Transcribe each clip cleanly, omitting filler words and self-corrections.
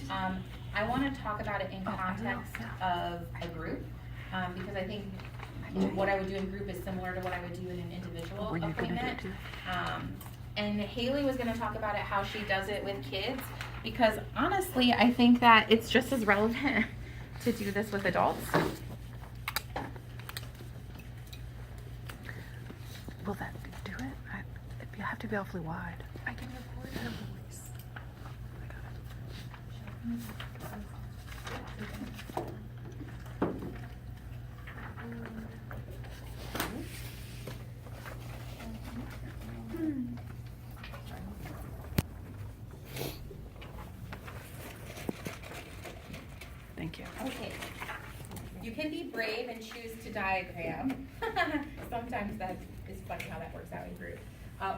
I want to talk about it in context of a group, because I think what I would do in group is similar to what I would do in an individual appointment. And Haley was going to talk about it, how she does it with kids, because honestly, I think that it's just as relevant to do this with adults. Will that do it? You have to be awfully wide. I can record her voice. Thank you. Okay. You can be brave and choose to diagram. Sometimes that is funny how that works out in group.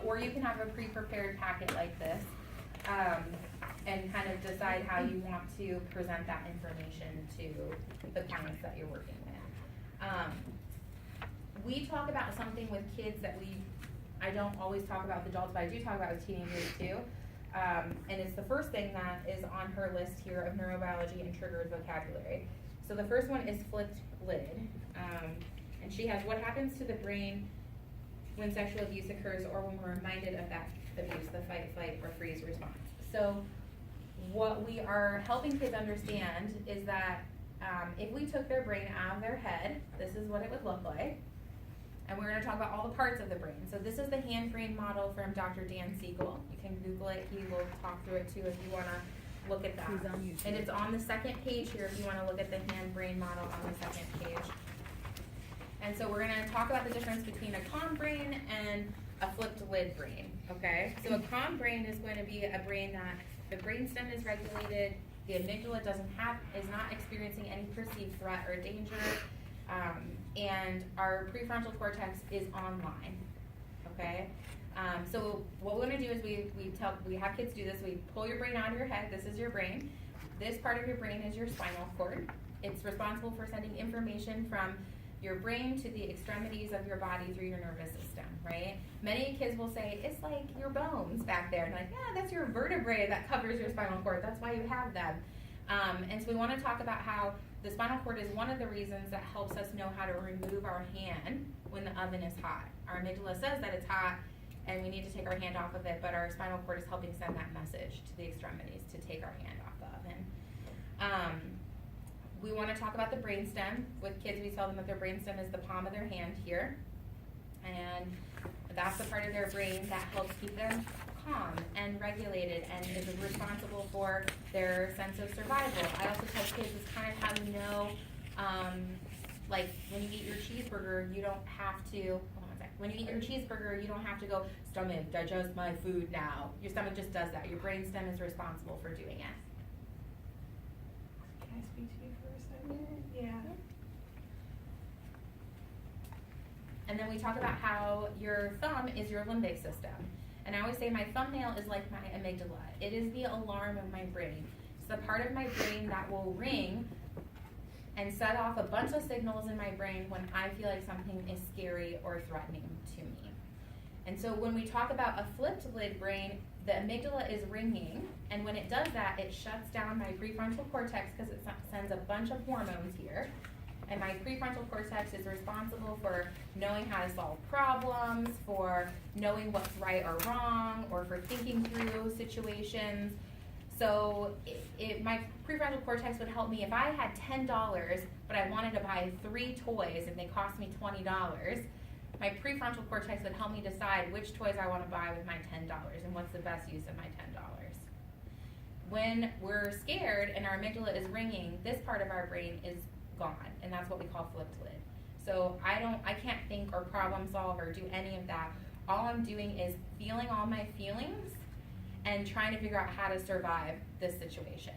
Or you can have a pre-prepared packet like this, and kind of decide how you want to present that information to the clients that you're working with. We talk about something with kids that I don't always talk about with adults, but I do talk about with teenagers too. And it's the first thing that is on her list here of neurobiology and triggered vocabulary. So the first one is flipped lid. And she has what happens to the brain when sexual abuse occurs or when we're reminded of that abuse, the fight, flight, or freeze response. So what we are helping kids understand is that if we took their brain out of their head, this is what it would look like. And we're going to talk about all the parts of the brain. So this is the hand-brain model from Dr. Dan Siegel. You can Google it. He will talk through it too if you want to look at that. He's on YouTube. And it's on the second page here if you want to look at the hand-brain model on the second page. And so we're going to talk about the difference between a calm brain and a flipped lid brain, okay? So a calm brain is going to be a brain that the brainstem is regulated, the amygdala is not experiencing any perceived threat or danger, and our prefrontal cortex is online, okay? So what we're going to do is we have kids do this. We pull your brain out of your head. This is your brain. This part of your brain is your spinal cord. It's responsible for sending information from your brain to the extremities of your body through your nervous system, right? Many kids will say, it's like your bones back there. And like, yeah, that's your vertebrae that covers your spinal cord. That's why you have them. And so we want to talk about how the spinal cord is one of the reasons that helps us know how to remove our hand when the oven is hot. Our amygdala says that it's hot and we need to take our hand off of it, but our spinal cord is helping send that message to the extremities to take our hand off the oven. We want to talk about the brainstem. With kids, we tell them that their brainstem is the palm of their hand here. And that's the part of their brain that helps keep them calm and regulated and is responsible for their sense of survival. I also tell kids it's kind of how you know, like when you eat your cheeseburger, you don't have to, hold on one sec. When you eat your cheeseburger, you don't have to go, stomach, digest my food now. Your stomach just does that. Your brainstem is responsible for doing it. Can I speak to you for a second? Yeah. And then we talk about how your thumb is your limbic system. And I always say my thumbnail is like my amygdala. It is the alarm of my brain. It's the part of my brain that will ring and set off a bunch of signals in my brain when I feel like something is scary or threatening to me. And so when we talk about a flipped lid brain, the amygdala is ringing, and when it does that, it shuts down my prefrontal cortex because it sends a bunch of hormones here. And my prefrontal cortex is responsible for knowing how to solve problems, for knowing what's right or wrong, or for thinking through situations. So my prefrontal cortex would help me if I had $10, but I wanted to buy 3 toys and they cost me $20. My prefrontal cortex would help me decide which toys I want to buy with my $10 and what's the best use of my $10. When we're scared and our amygdala is ringing, this part of our brain is gone, and that's what we call flipped lid. So I can't think or problem solve or do any of that. All I'm doing is feeling all my feelings and trying to figure out how to survive this situation.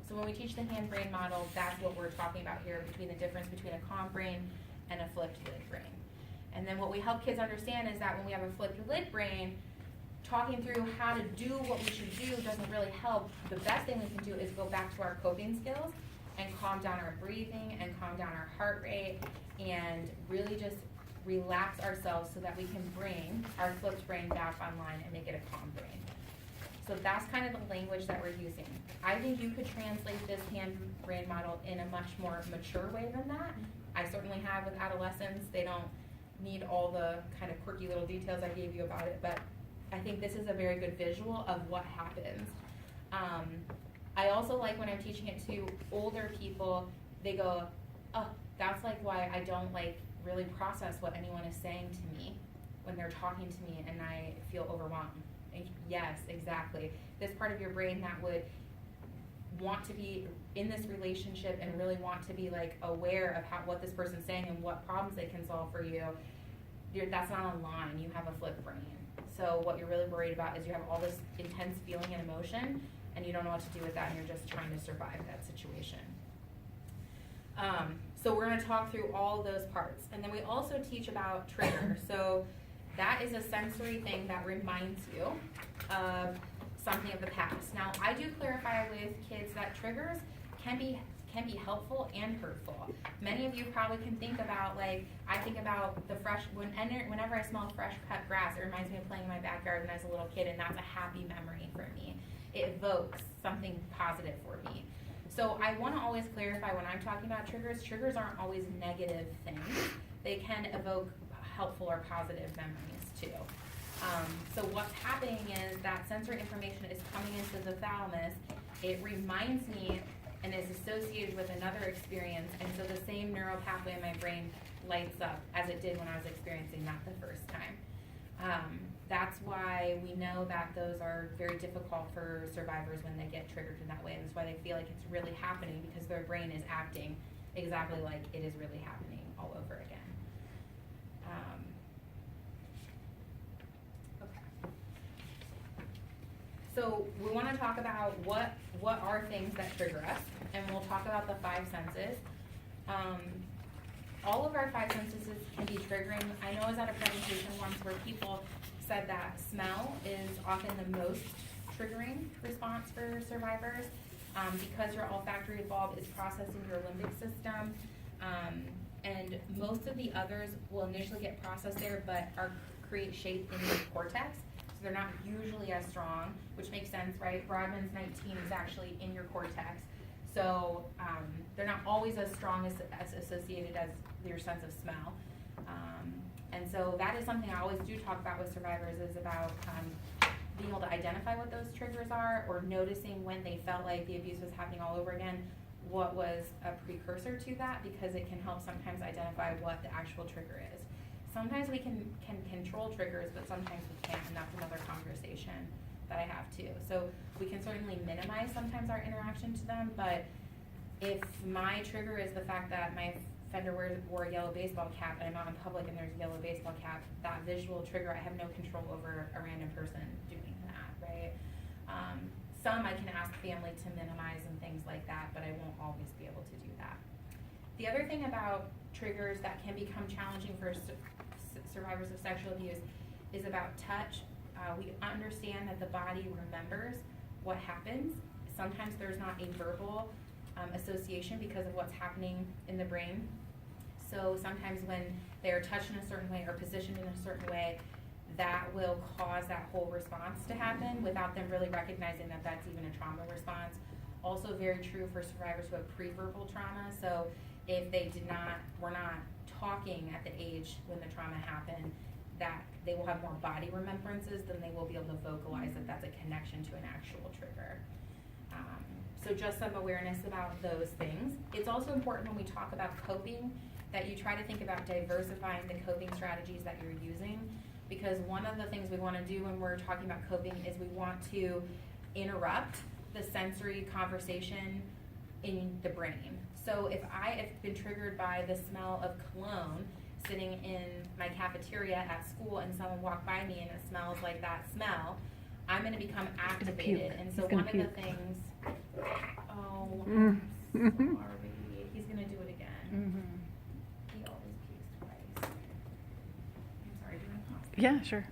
So when we teach the hand-brain model, that's what we're talking about here, between the difference between a calm brain and a flipped lid brain. And then what we help kids understand is that when we have a flipped lid brain, talking through how to do what we should do doesn't really help. The best thing we can do is go back to our coping skills and calm down our breathing and calm down our heart rate and really just relax ourselves so that we can bring our flipped brain back online and make it a calm brain. So that's kind of the language that we're using. I think you could translate this hand brain model in a much more mature way than that. I certainly have with adolescents. They don't need all the kind of quirky little details I gave you about it, but I think this is a very good visual of what happens. I also like when I'm teaching it to older people, they go, oh, that's like why I don't like really process what anyone is saying to me when they're talking to me and I feel overwhelmed. And yes, exactly. This part of your brain that would want to be in this relationship and really want to be like aware of what this person's saying and what problems they can solve for you, that's not online. You have a flip brain. So what you're really worried about is you have all this intense feeling and emotion and you don't know what to do with that and you're just trying to survive that situation. So we're going to talk through all those parts. And then we also teach about trigger. So that is a sensory thing that reminds you of something of the past. Now, I do clarify with kids that triggers can be helpful and hurtful. Many of you probably can think about, like, I think about whenever I smell fresh cut grass, it reminds me of playing in my backyard when I was a little kid, and that's a happy memory for me. It evokes something positive for me. So I want to always clarify when I'm talking about triggers aren't always negative things. They can evoke helpful or positive memories too. So what's happening is that sensory information is coming into the thalamus. It reminds me and is associated with another experience, and so the same neural pathway in my brain lights up as it did when I was experiencing that the first time. That's why we know that those are very difficult for survivors when they get triggered in that way, and that's why they feel like it's really happening, because their brain is acting exactly like it is really happening all over again. Okay. So we want to talk about what are things that trigger us, and we'll talk about the 5 senses. All of our 5 senses can be triggering. I know I was at a presentation once where people said that smell is often the most triggering response for survivors, because your olfactory bulb is processing your limbic system, and most of the others will initially get processed there but create shape in your cortex, so they're not usually as strong, which makes sense, right? Brodmann's 19 is actually in your cortex, so they're not always as strong as associated as your sense of smell. And so that is something I always do talk about with survivors, is about being able to identify what those triggers are, or noticing when they felt like the abuse was happening all over again, what was a precursor to that, because it can help sometimes identify what the actual trigger is. Sometimes we can control triggers, but sometimes we can't, and that's another conversation that I have too. So we can certainly minimize sometimes our interaction to them, but if my trigger is the fact that my offender wore a yellow baseball cap and I'm out in public and there's a yellow baseball cap, that visual trigger, I have no control over a random person doing that, right? Some I can ask family to minimize and things like that, but I won't always be able to do that. The other thing about triggers that can become challenging for survivors of sexual abuse is about touch. We understand that the body remembers what happens. Sometimes there's not a verbal association because of what's happening in the brain. So sometimes when they're touched in a certain way or positioned in a certain way, that will cause that whole response to happen without them really recognizing that that's even a trauma response. Also very true for survivors who have pre-verbal trauma. So if they were not talking at the age when the trauma happened, that they will have more body remembrances than they will be able to vocalize that that's a connection to an actual trigger. So just some awareness about those things. It's also important when we talk about coping that you try to think about diversifying the coping strategies that you're using, because one of the things we want to do when we're talking about coping is we want to interrupt the sensory conversation in the brain. So if I have been triggered by the smell of cologne sitting in my cafeteria at school and someone walked by me and it smells like that smell, I'm going to become activated. And so one of the things, I'm sorry, he's going to do it again. He always pukes twice. I'm sorry, do you want to pause? Yeah, sure.